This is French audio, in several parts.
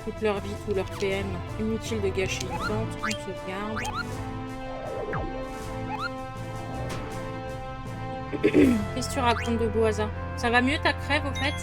toute leur vie, tout leur PM. Inutile de gâcher une tente, on sauvegarde. Qu'est-ce que tu racontes de Boisa? Ça va mieux ta crève au fait?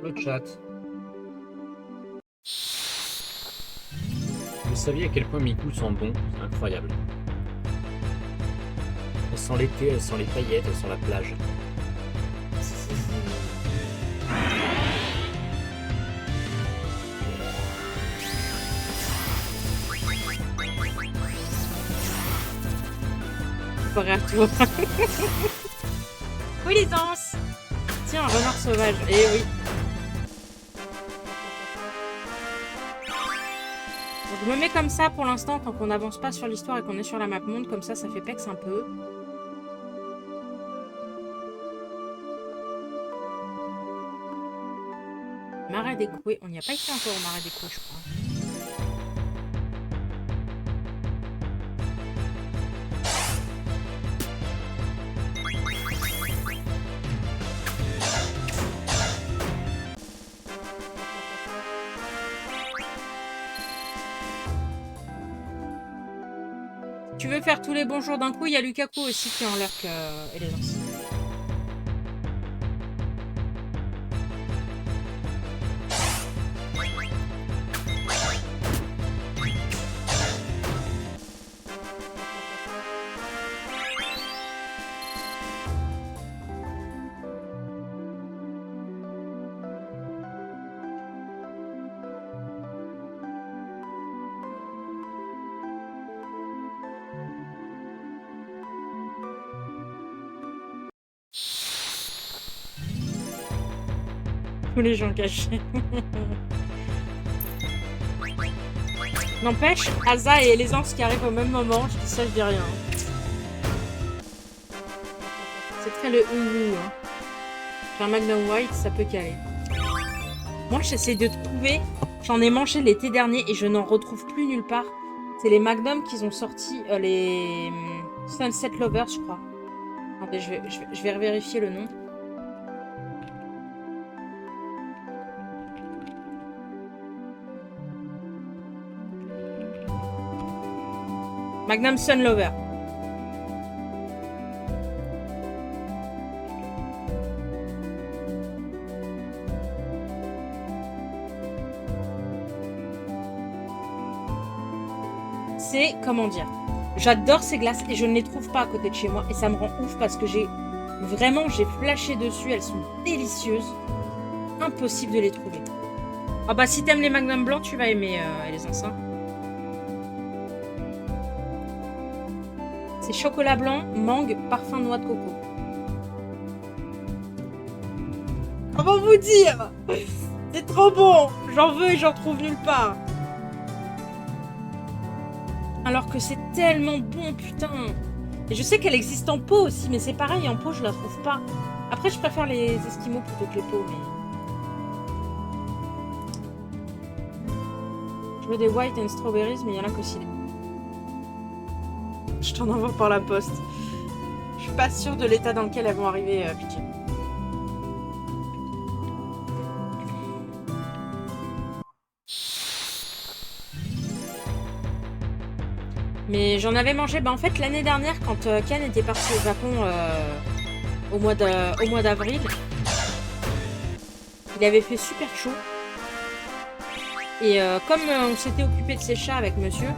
Le chat. Vous saviez à quel point mes goûts sont bons? C'est incroyable. Elles sentent l'été, elles sentent les paillettes, elles sentent la plage. Comparé à toi. Oui, les danses. Tiens, un renard sauvage. Eh oui. Donc, je me mets comme ça pour l'instant, tant qu'on n'avance pas sur l'histoire et qu'on est sur la map monde. Comme ça fait pex un peu. Marais d'écoué. On n'y a pas été encore au marais d'écoué, je crois. Tu veux faire tous les bonjours d'un coup, il y a Lukaku aussi qui est en lurk et les danses. Tous les gens cachés. N'empêche, Asa et Eleusence qui arrivent au même moment, je dis ça, je dis rien. C'est très le ouvou. Hein. J'ai un Magnum White, ça peut caler. Moi, j'essaie de trouver. J'en ai mangé l'été dernier et je n'en retrouve plus nulle part. C'est les Magnum qu'ils ont sorti, les Sunset Lovers, je crois. Attendez, je vais revérifier le nom. Magnum Sun Lover. C'est, comment dire, j'adore ces glaces et je ne les trouve pas à côté de chez moi et ça me rend ouf parce que j'ai flashé dessus, elles sont délicieuses. Impossible de les trouver. Ah bah si t'aimes les Magnum blancs, tu vas aimer les enceintes. C'est chocolat blanc, mangue, parfum noix de coco. Comment vous dire? C'est trop bon. J'en veux et j'en trouve nulle part. Alors que c'est tellement bon, putain. Et je sais qu'elle existe en pot aussi, mais c'est pareil, en pot je la trouve pas. Après je préfère les Esquimaux plutôt que les pots, mais... Je veux des white and strawberries, mais il y en a qu'aussi des... Je t'en envoie par la poste. Je suis pas sûre de l'état dans lequel elles vont arriver, Pidgey. Mais j'en avais mangé, bah en fait l'année dernière quand Ken était parti au Japon au mois d'avril, il avait fait super chaud. Et comme on s'était occupé de ses chats avec monsieur,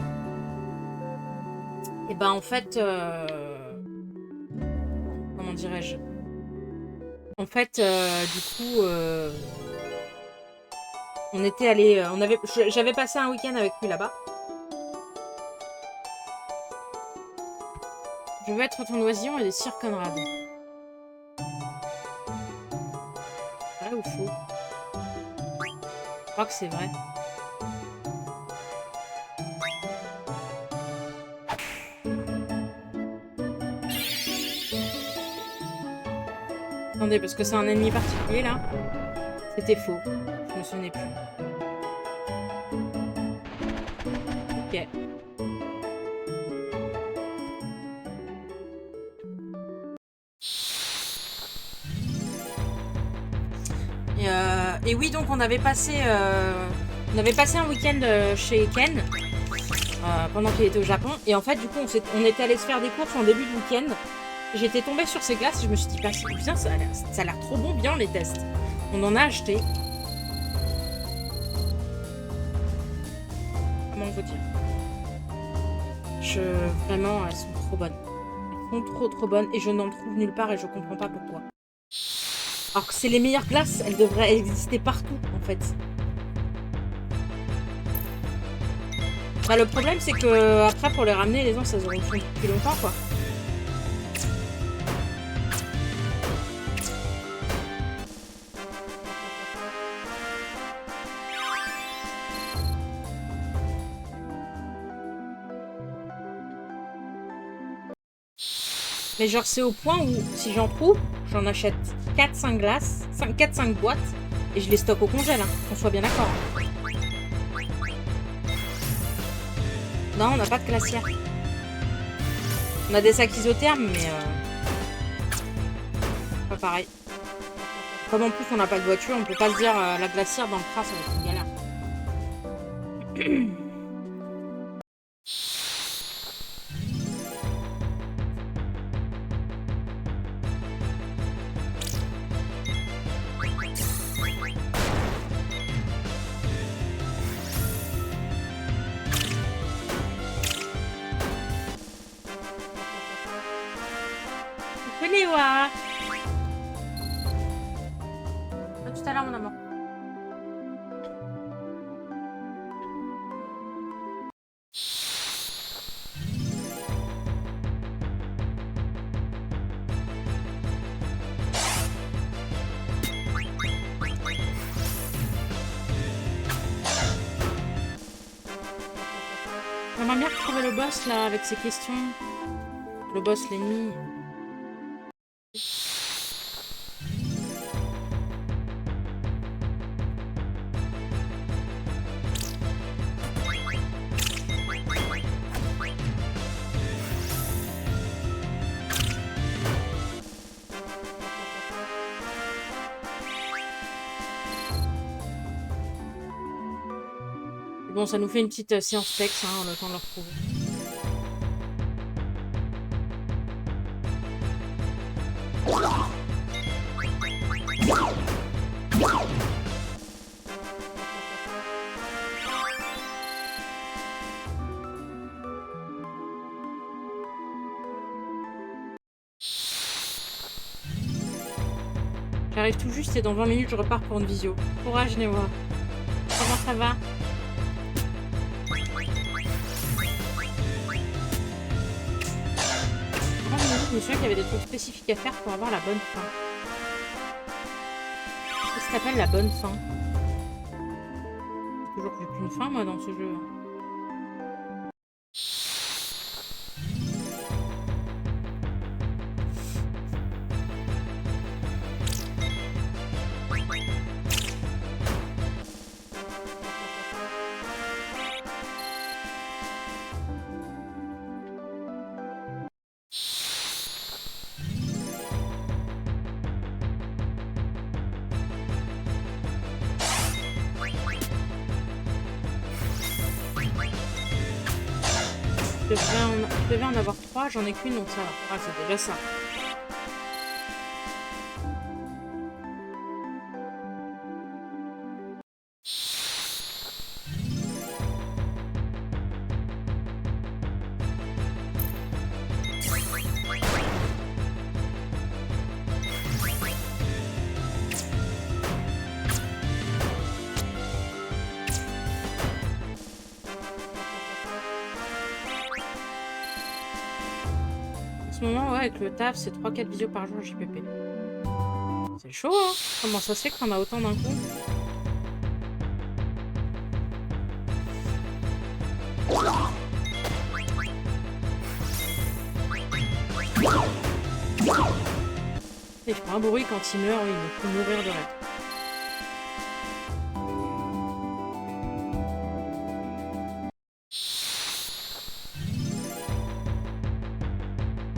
et ben en fait, comment dirais-je? En fait, du coup, on était allé, j'avais passé un week-end avec lui là-bas. Je veux être ton oisillon et des Sir Conrad. Vrai ou faux? Je crois que c'est vrai. Attendez, parce que c'est un ennemi particulier, là. C'était faux. Je me souvenais plus. Ok. Et oui, donc on avait passé un week-end chez Ken pendant qu'il était au Japon. Et en fait, du coup, on était allé se faire des courses en début de week-end. J'étais tombée sur ces glaces et je me suis dit, bah, putain, ça a l'air trop bon, bien les tests. On en a acheté. Comment vous dire? Vraiment, elles sont trop bonnes. Elles sont trop bonnes et je n'en trouve nulle part et je comprends pas pourquoi. Alors que c'est les meilleures glaces, elles devraient exister partout en fait. Bah, le problème c'est que après pour les ramener les gens ça aurait pris depuis longtemps quoi. Mais genre c'est au point où si j'en trouve, j'en achète 4-5 glaces, 4-5 boîtes et je les stocke au congèle, hein, qu'on soit bien d'accord. Non, on n'a pas de glacière. On a des sacs isothermes, mais pas pareil. Comme en plus on n'a pas de voiture, on peut pas se dire la glacière dans le train, ça va être une galère. Léa. À tout à l'heure, mon amour. J'aimerais bien retrouver le boss là avec ses questions. Le boss, l'ennemi. Bon, ça nous fait une petite séance texte, hein, le temps de le retrouver. J'arrive tout juste et dans 20 minutes je repars pour une visio. Courage Néwa. Comment ça va? Je me souviens qu'il y avait des trucs spécifiques à faire pour avoir la bonne fin. Qu'est-ce que t'appelles la bonne fin? J'ai toujours vu qu'une fin moi dans ce jeu. Je devais en avoir 3, j'en ai qu'une donc ça va. Ah, c'est déjà ça. En ce moment, ouais, avec le taf, c'est 3-4 visios par jour JPP. C'est chaud, hein? Comment ça se fait qu'on a autant d'un coup? il fait un bruit quand il meurt, il me peut mourir de rêve.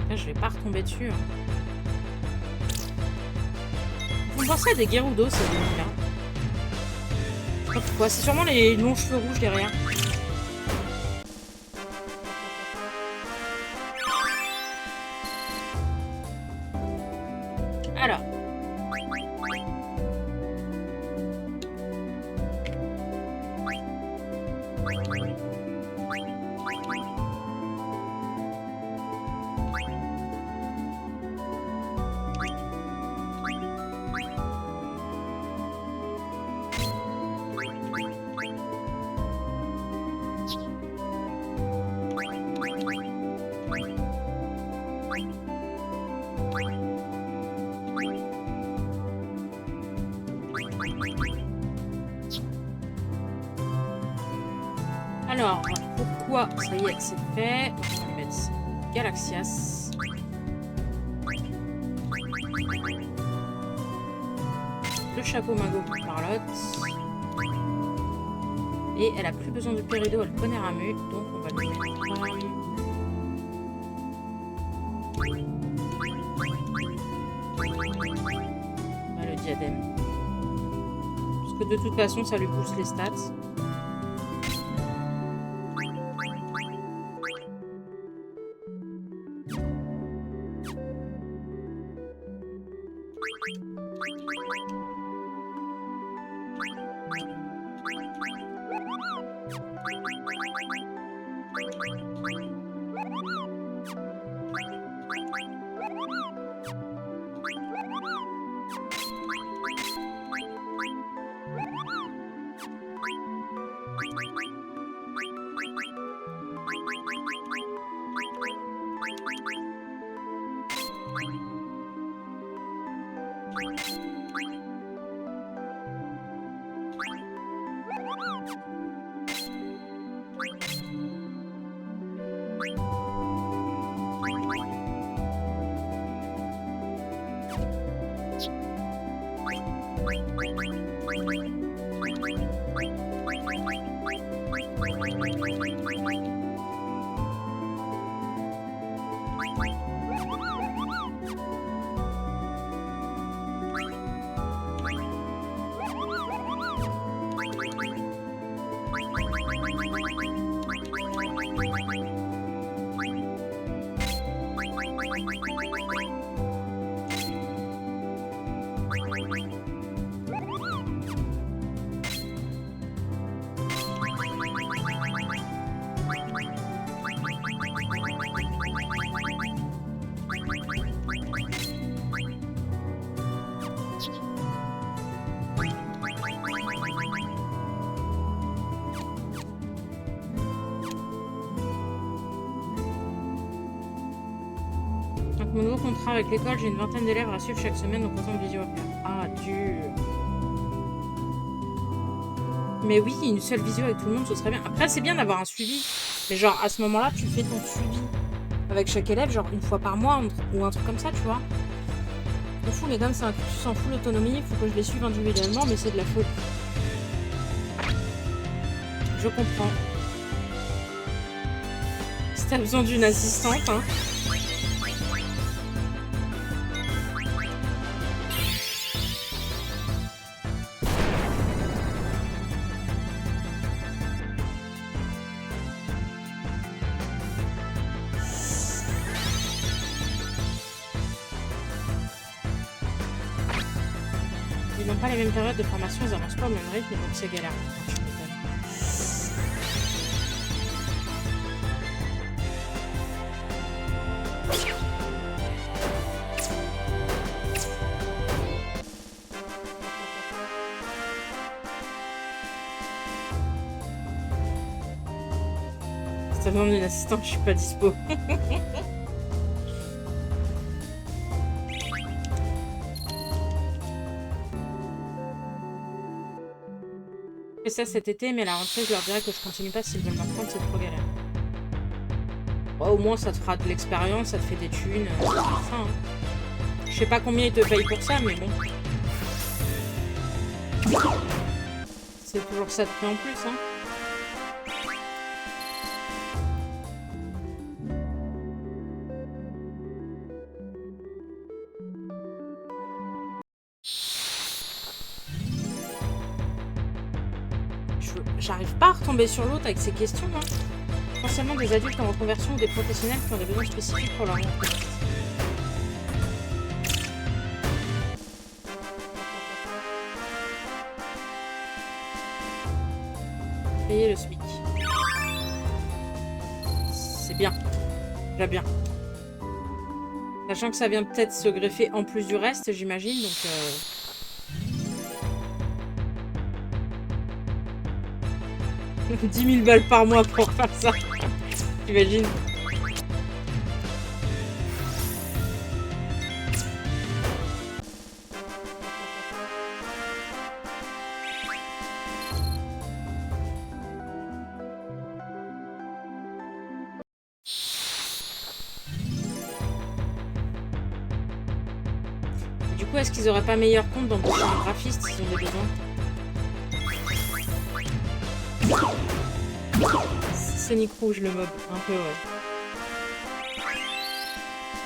Là, je vais pas retomber dessus. Hein. Vous pensez à des Gerudo, ces ennemis-là? Je sais pas pourquoi, c'est sûrement les longs cheveux rouges derrière. Alors. Alors, pourquoi ça y est, c'est fait. On va mettre Galaxias. Le chapeau magot pour Charlotte. Et elle a plus besoin de Pérido, elle connaît Ramu, donc on va lui mettre le diadème. Parce que de toute façon, ça lui booste les stats. Mon nouveau contrat avec l'école, j'ai une vingtaine d'élèves à suivre chaque semaine, donc autant de visio à faire. Ah, dur. Mais oui, une seule visio avec tout le monde, ce serait bien. Après, c'est bien d'avoir un suivi. Mais genre, à ce moment-là, tu fais ton suivi avec chaque élève, genre une fois par mois, ou un truc comme ça, tu vois. Je m'en fous, mais comme c'est un cursus en full autonomie, il faut que je les suive individuellement, mais c'est de la faute. Je comprends. Si t'as besoin d'une assistante, hein. Ils n'ont pas les mêmes périodes de formation, ils avancent pas au même rythme, donc c'est galère. Si t'as besoin d'une assistante, je suis pas dispo. Je fais ça cet été, mais à la rentrée, je leur dirais que je continue pas s'ils veulent m'apprendre, c'est trop galère. Bon, au moins, ça te fera de l'expérience, ça te fait des thunes, c'est ça, hein. Je sais pas combien ils te payent pour ça, mais bon. C'est toujours ça de prix en plus, hein. J'arrive pas à retomber sur l'autre avec ces questions, hein. Potentiellement des adultes en reconversion ou des professionnels qui ont des besoins spécifiques pour leur entreprise. Payer le SMIC. C'est bien. Déjà bien. Sachant que ça vient peut-être se greffer en plus du reste, j'imagine, donc... 10 000 balles par mois pour faire ça. T'imagines? Du coup, est-ce qu'ils auraient pas meilleur compte d'embaucher un graphiste s'ils ont des besoins? Sonic Rouge, le mob. Un peu, ouais.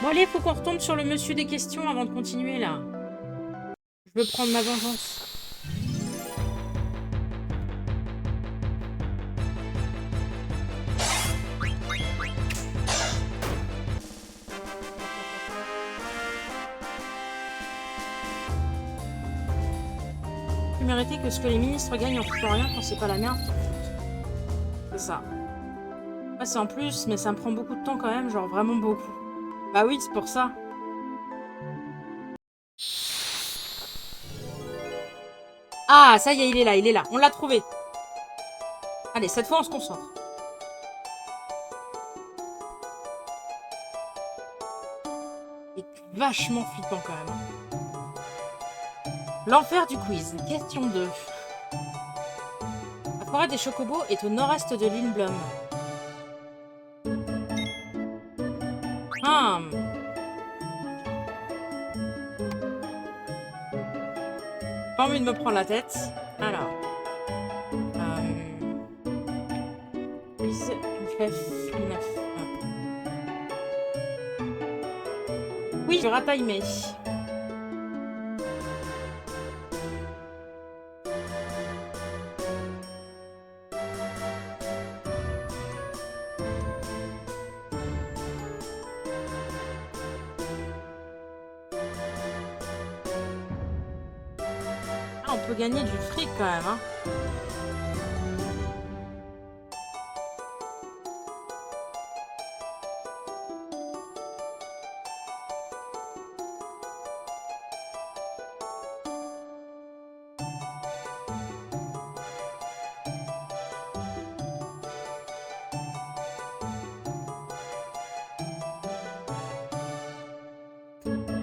Bon, allez, faut qu'on retombe sur le monsieur des questions avant de continuer, là. Je veux prendre ma vengeance. Tu méritais que ce que les ministres gagnent en foutant rien quand c'est pas la merde. C'est ça. Ouais, c'est en plus, mais ça me prend beaucoup de temps quand même, genre vraiment beaucoup. Bah oui, c'est pour ça. Ah, ça y est, il est là, il est là. On l'a trouvé. Allez, cette fois, on se concentre. C'est vachement flippant quand même. L'enfer du quiz. Question 2. La forêt des Chocobos est au nord-est de l'île Blum. Pas envie de me prendre la tête. Alors. Quiz FF9. Oui, je rataille. On peut gagner du fric quand même, hein.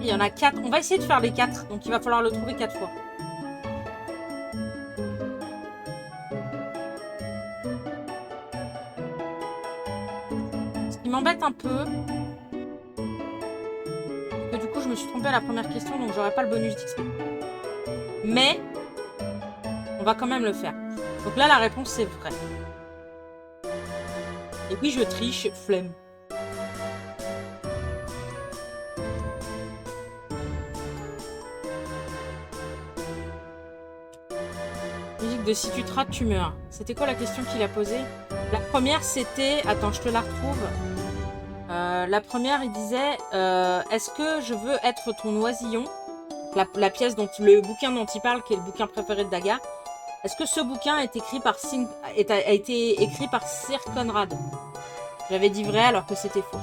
Il y en a 4. On va essayer de faire les 4. Donc il va falloir le trouver 4 fois. Ce qui m'embête un peu, c'est que du coup je me suis trompée à la première question, donc j'aurai pas le bonus d'XP. Mais on va quand même le faire. Donc là la réponse c'est vrai. Et oui, je triche, flemme. Musique de si tu te rates, tu meurs. C'était quoi la question qu'il a posée? La première, c'était... Attends, je te la retrouve. La première, il disait est-ce que je veux être ton oisillon? La pièce dont le bouquin dont il parle, qui est le bouquin préféré de Daga. Est-ce que ce bouquin est écrit par a été écrit par Sir Conrad? J'avais dit vrai alors que c'était faux.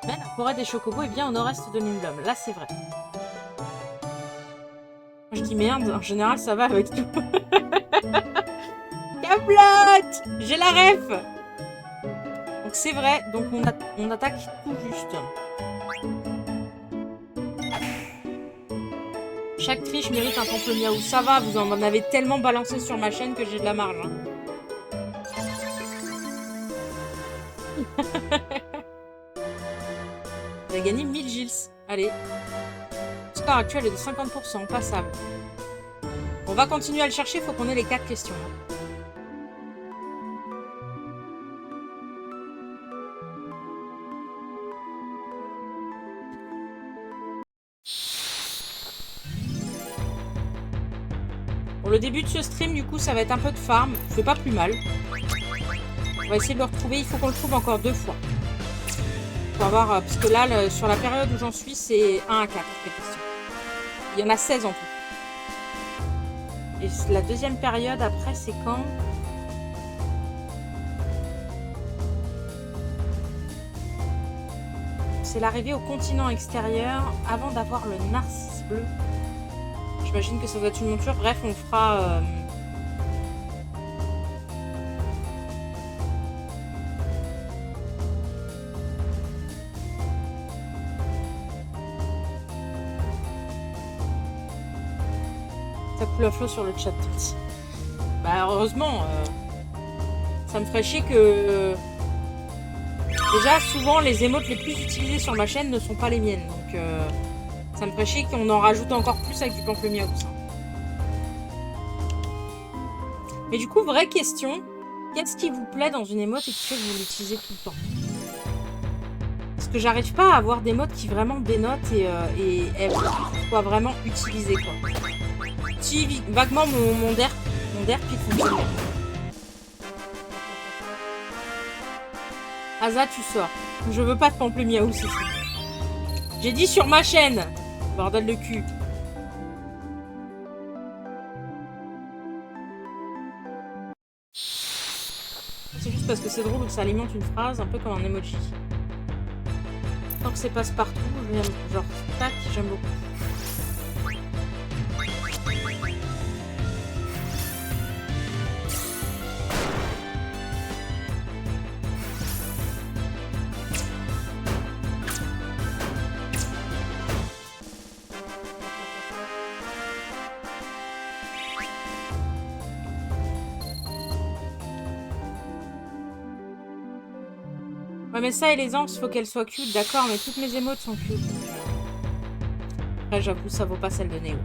Mais la forêt des Chocobos est bien au nord-est de Lindblom. Là, c'est vrai. Je dis merde, en général, ça va avec tout. Caplotte! J'ai la ref! Donc c'est vrai, donc on attaque tout juste. Chaque triche mérite un temple miaou. Ça va, vous en avez tellement balancé sur ma chaîne que j'ai de la marge. Hein. Vous avez gagné 1000 Gilles. Allez. Le score actuel est de 50%, passable. On va continuer à le chercher, il faut qu'on ait les 4 questions. Pour le début de ce stream, du coup, ça va être un peu de farm. Je fais pas plus mal. On va essayer de le retrouver. Il faut qu'on le trouve encore 2 fois. Pour avoir, parce que là, sur la période où j'en suis, c'est 1 à 4, les questions. Il y en a 16 en tout. Et la deuxième période, après, c'est quand? C'est l'arrivée au continent extérieur avant d'avoir le narcisse bleu. J'imagine que ça doit être une monture. Bref, on fera... Ça coule à flot sur le chat. Bah heureusement, ça me ferait chier que... Déjà, souvent, les émotes les plus utilisées sur ma chaîne ne sont pas les miennes. Donc, ça me ferait chier qu'on en rajoute encore plus avec du pamplemousse. Mais du coup, vraie question. Qu'est-ce qui vous plaît dans une émote et qui fait que vous l'utilisez tout le temps? Parce que j'arrive pas à avoir d'émotes qui vraiment dénotent et elles soient vraiment utilisées, quoi. Si, vaguement, mon derp il fonctionne. Asa, tu sors. Je veux pas de pamplemousse ici. J'ai dit sur ma chaîne. Bordel de cul. C'est juste parce que c'est drôle que ça alimente une phrase un peu comme un emoji. Tant que c'est passe-partout, j'aime genre tac, j'aime beaucoup. Ouais, mais ça et les anses, faut qu'elles soient cute, d'accord, mais toutes mes émotes sont cute. Après, j'avoue, ça vaut pas celle de Néo.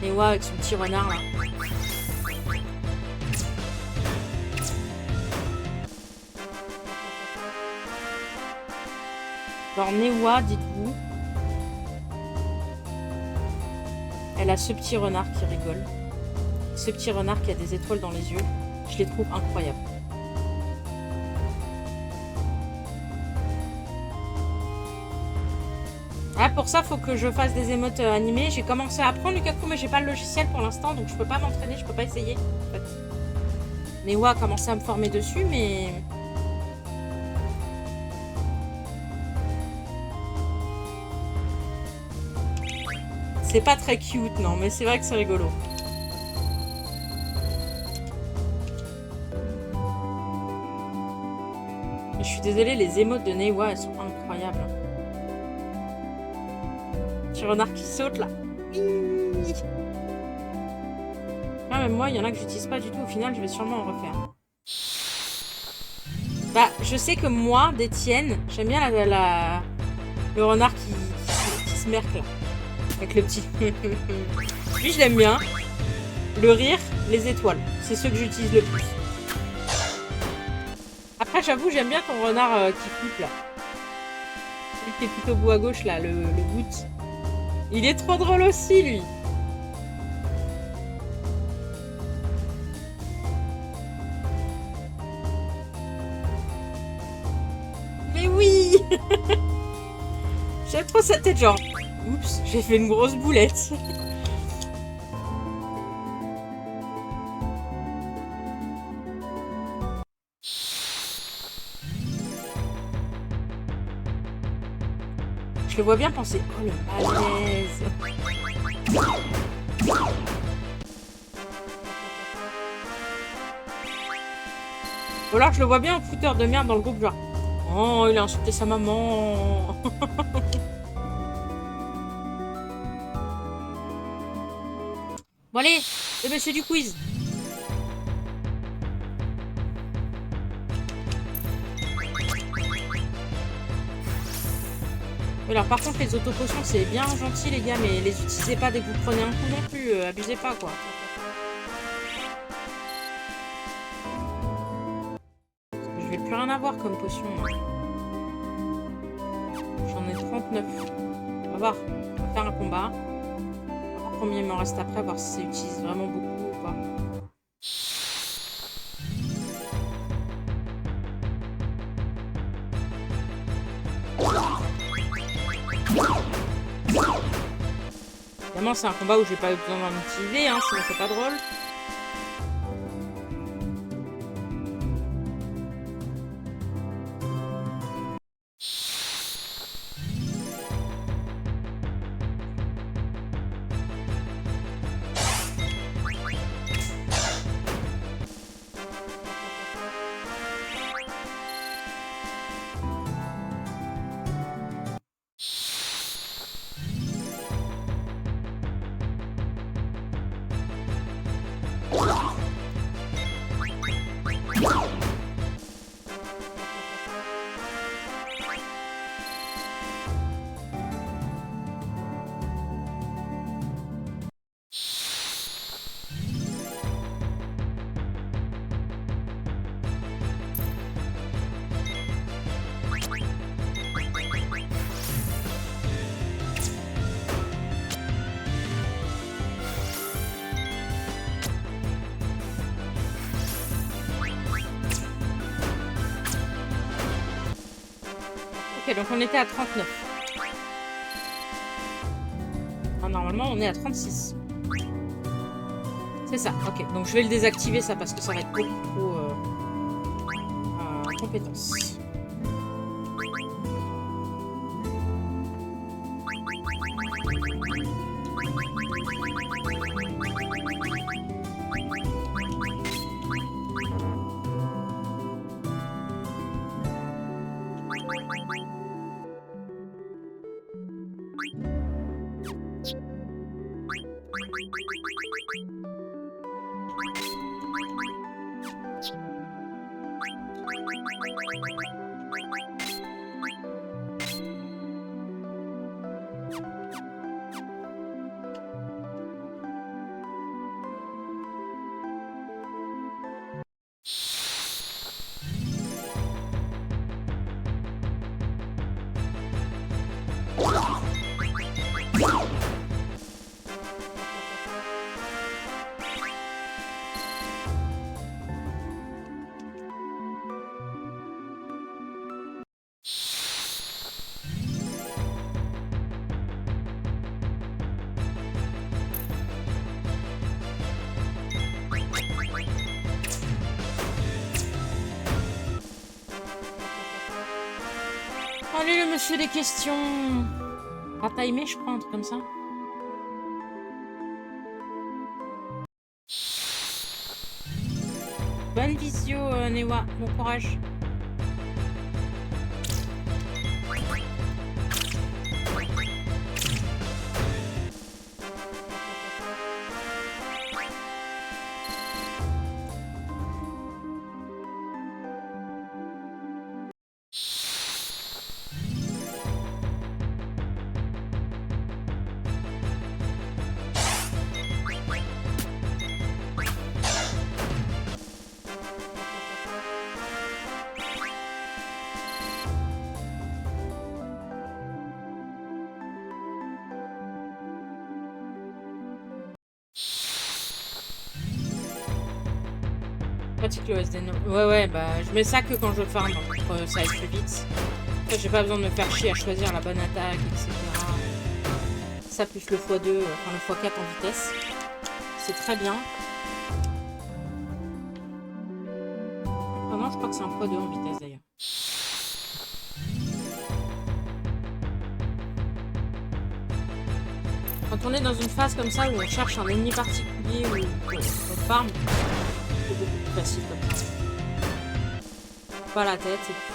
Néo avec son petit renard, là. Alors, Newa, dites-vous. Elle a ce petit renard qui rigole. Ce petit renard qui a des étoiles dans les yeux. Je les trouve incroyables. Ah, pour ça, faut que je fasse des émotes animées. J'ai commencé à apprendre Lukaku, mais j'ai pas le logiciel pour l'instant, donc je peux pas m'entraîner, je peux pas essayer. En fait. Newa a commencé à me former dessus, mais... C'est pas très cute, non, mais c'est vrai que c'est rigolo. Mais je suis désolée, les émotes de Newa, elles sont incroyables. Petit renard qui saute, là. Ah, même moi, il y en a que j'utilise pas du tout. Au final, je vais sûrement en refaire. Bah, je sais que moi, d'Étienne, j'aime bien le renard qui se merque, là. Avec le petit... Lui, je l'aime bien. Le rire, les étoiles. C'est ceux que j'utilise le plus. Après, j'avoue, j'aime bien ton renard qui flippe, là. Celui qui est tout au bout à gauche, là, le boot. Il est trop drôle aussi, lui. Mais oui. J'aime trop sa tête, genre... Oups, j'ai fait une grosse boulette. Je le vois bien penser. Oh, le malaise. Ou alors je le vois bien en fouteur de merde dans le groupe, genre. Oh, il a insulté sa maman. Bon allez, le monsieur du quiz. Alors par contre les autopotions c'est bien gentil les gars, mais les utilisez pas dès que vous prenez un coup non plus, abusez pas quoi. Parce que je vais plus rien avoir comme potion. J'en ai 39. On va voir, on va faire un combat. Combien il me reste après, voir si ça utilise vraiment beaucoup ou pas. Évidemment, c'est un combat où j'ai pas eu besoin d'en utiliser, hein, sinon c'est pas drôle. Ok, donc on était à 39. Ah, normalement, on est à 36. C'est ça, ok. Donc je vais le désactiver ça parce que ça va être beaucoup trop compétence. Allez, le monsieur des questions. Pas timé, je crois, un truc comme ça. Bonne visio, Newa. Bon courage. Pratique le SD. Ouais, bah je mets ça que quand je farm pour que ça aille plus vite. Après, j'ai pas besoin de me faire chier à choisir la bonne attaque, etc. Ça plus le x2, enfin le x4 en vitesse. C'est très bien. Ah non, je crois que c'est un x2 en vitesse d'ailleurs. Quand on est dans une phase comme ça où on cherche un ennemi particulier ou on farm, c'est beaucoup plus facile comme ça. Pas la tête et puis...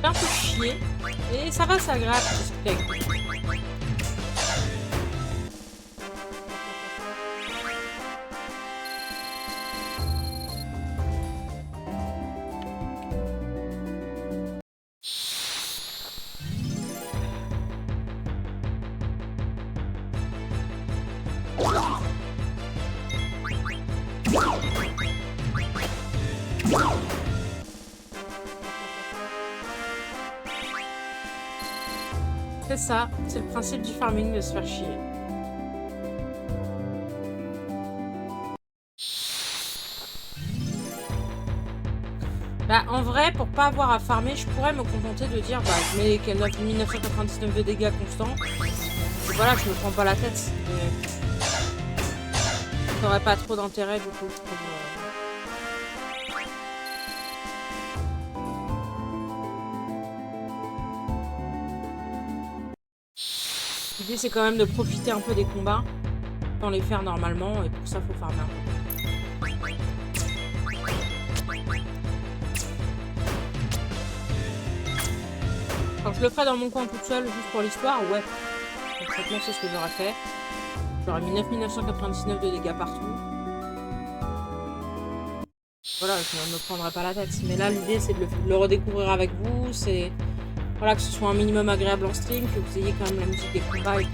fait un peu chier. Et ça va, c'est agréable de discuter avec lui. C'est ça, c'est le principe du farming, de se faire chier. Bah, en vrai, pour pas avoir à farmer, je pourrais me contenter de dire, bah, je mets 1999 de dégâts constants. Et voilà, je me prends pas la tête. Mais... ça aurait pas trop d'intérêt, du coup, je trouve. L'idée, c'est quand même de profiter un peu des combats, sans les faire normalement, et pour ça, faut farmer un peu. Alors, je le ferai dans mon coin toute seule, juste pour l'histoire, ouais. Concrètement, c'est ce que j'aurais fait. J'aurais mis 9999 de dégâts partout. Voilà, je ne me prendrai pas la tête. Mais là, l'idée, c'est de le redécouvrir avec vous. C'est... voilà, que ce soit un minimum agréable en stream, que vous ayez quand même la musique des combats et tout.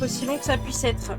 Aussi long que ça puisse être.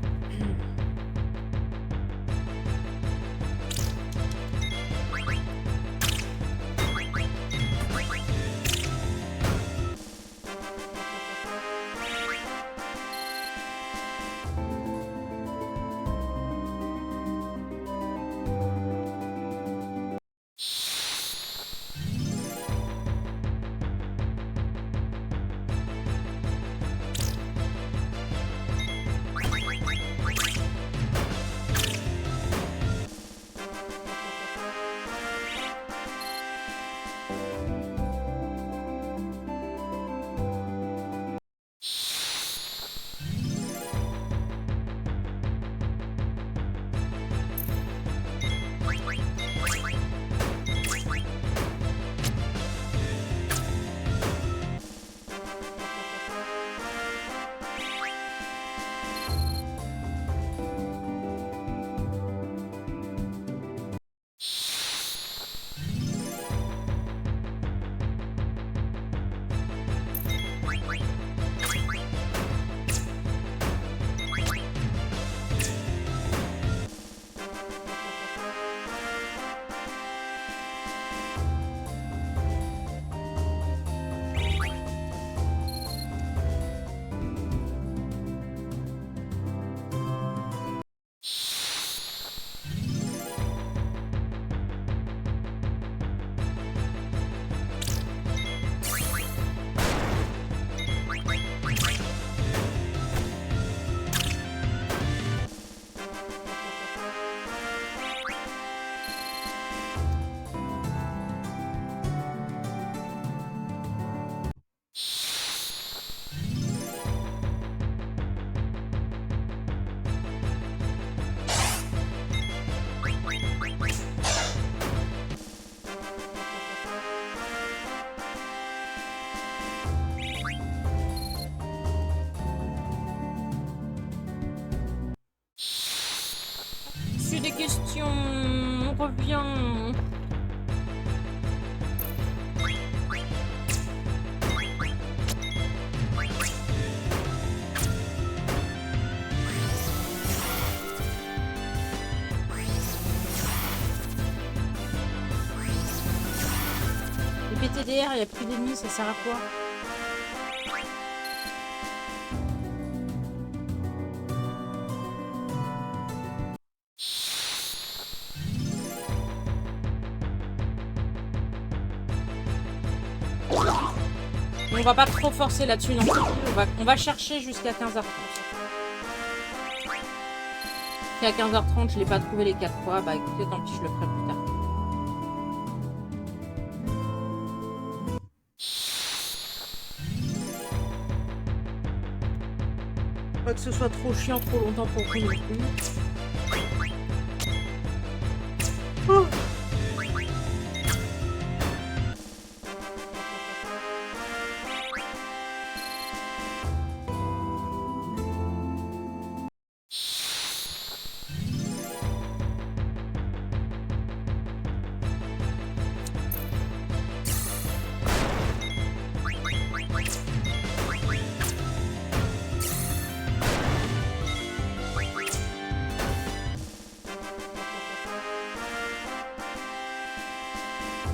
J'ai des questions. On revient. Le PTDR, il n'y a plus d'ennemis, ça sert à quoi? On va pas trop forcer là-dessus non plus. On va chercher jusqu'à 15h30. Si à 15h30 je l'ai pas trouvé les 4 fois, bah écoutez, tant pis, je le ferai plus tard. Pas que ce soit trop chiant trop longtemps pour vous non plus. Oh.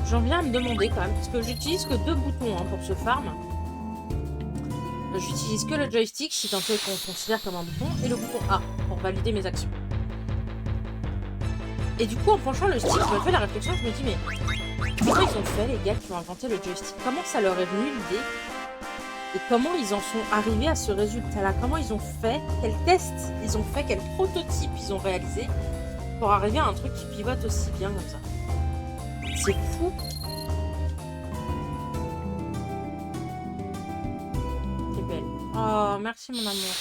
J'en viens à me demander quand même, parce que j'utilise que 2 boutons hein, pour ce farm. J'utilise que le joystick, si tant est qu'on considère comme un bouton, et le bouton A pour valider mes actions. Et du coup, en penchant le stick, je me fais la réflexion, je me dis, mais comment ils ont fait les gars qui ont inventé le joystick? Comment ça leur est venu l'idée? Et comment ils en sont arrivés à ce résultat-là? Comment ils ont fait? Quels tests ils ont fait? Quel prototype ils ont réalisé pour arriver à un truc qui pivote aussi bien comme ça? C'est fou. C'est belle. Oh, merci mon amour.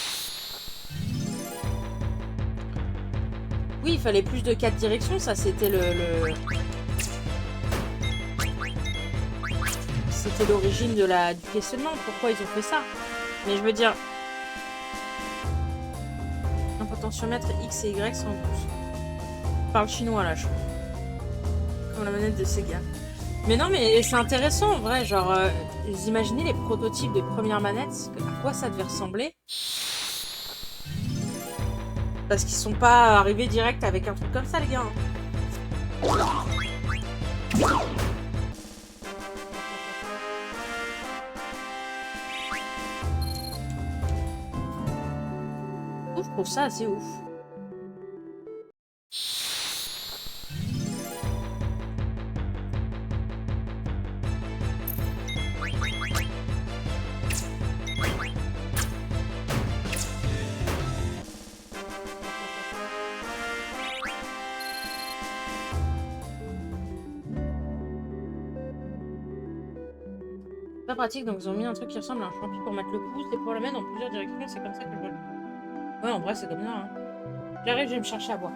Oui, il fallait plus de 4 directions, ça c'était C'était l'origine du questionnement, pourquoi ils ont fait ça. Mais je veux dire... Un potentiomètre X et Y sans doute. Je parle chinois là, je crois. Comme la manette de Sega. Mais non, mais c'est intéressant en vrai, genre... vous imaginez les prototypes de premières manettes, à quoi ça devait ressembler? Parce qu'ils sont pas arrivés direct avec un truc comme ça, les gars. Je trouve ça assez ouf. Pas pratique, donc ils ont mis un truc qui ressemble à un champi pour mettre le pouce et pour la mettre dans plusieurs directions. C'est comme ça que je vois. Ouais, en vrai, c'est comme ça. Hein. J'arrive, je vais me chercher à boire.